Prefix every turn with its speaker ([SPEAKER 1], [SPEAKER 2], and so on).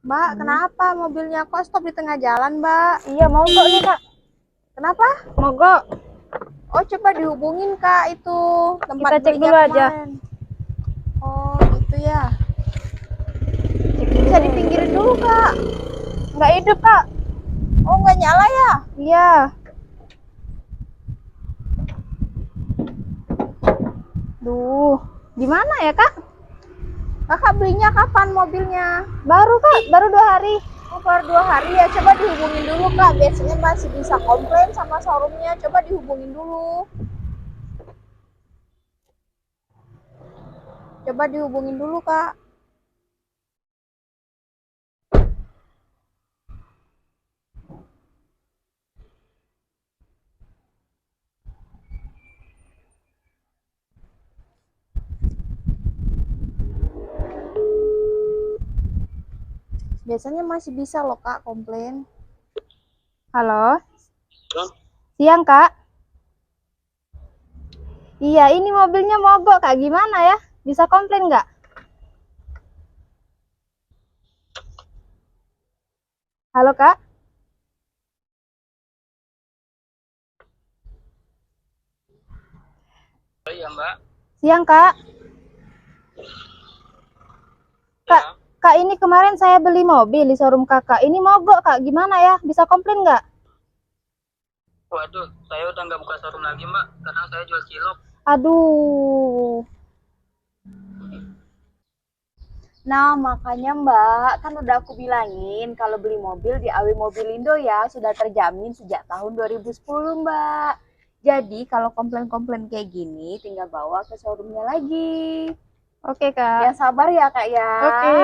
[SPEAKER 1] Mbak, kenapa mobilnya kok stop di tengah jalan, Mbak?
[SPEAKER 2] Iya, mogok nih, Kak.
[SPEAKER 1] Kenapa?
[SPEAKER 2] Mogok.
[SPEAKER 1] Oh, coba dihubungin, Kak, itu tempat
[SPEAKER 2] Kita cek
[SPEAKER 1] belinya
[SPEAKER 2] dulu aja.
[SPEAKER 1] kemarin. Oh, gitu ya.
[SPEAKER 2] Cek
[SPEAKER 1] Bisa
[SPEAKER 2] dulu.
[SPEAKER 1] dipinggirin dulu, Kak.
[SPEAKER 2] Nggak hidup, Kak.
[SPEAKER 1] Oh, nggak nyala ya?
[SPEAKER 2] Iya. Duh, gimana ya, Kak?
[SPEAKER 1] Kakak belinya kapan mobilnya?
[SPEAKER 2] Baru, Kak. Baru 2 hari.
[SPEAKER 1] Oh, baru 2 hari ya. Coba dihubungin dulu, Kak. Biasanya masih bisa komplain sama showroomnya. Coba dihubungin dulu. Coba dihubungin dulu, Kak. Biasanya masih bisa loh, Kak, komplain.
[SPEAKER 2] Halo. Siang, Kak. Iya, ini mobilnya mogok, Kak. Gimana ya? Bisa komplain nggak? Halo, Kak.
[SPEAKER 3] Iya Mbak.
[SPEAKER 2] Siang, Kak. Kak,
[SPEAKER 3] Ya.
[SPEAKER 2] Kak, ini kemarin saya beli mobil di showroom Kakak. Ini mogok, Kak. Gimana ya? Bisa komplain nggak?
[SPEAKER 3] Waduh, saya udah nggak buka showroom lagi Mbak. Sekarang saya jual cilok.
[SPEAKER 2] Aduh.
[SPEAKER 1] Nah, makanya Mbak, kan udah aku bilangin kalau beli mobil di AW Mobilindo ya, sudah terjamin sejak tahun 2010, Mbak. Jadi, kalau komplain-komplain kayak gini, tinggal bawa ke showroomnya lagi.
[SPEAKER 2] Oke, Kak.
[SPEAKER 1] Yang sabar ya, Kak ya.
[SPEAKER 2] Oke.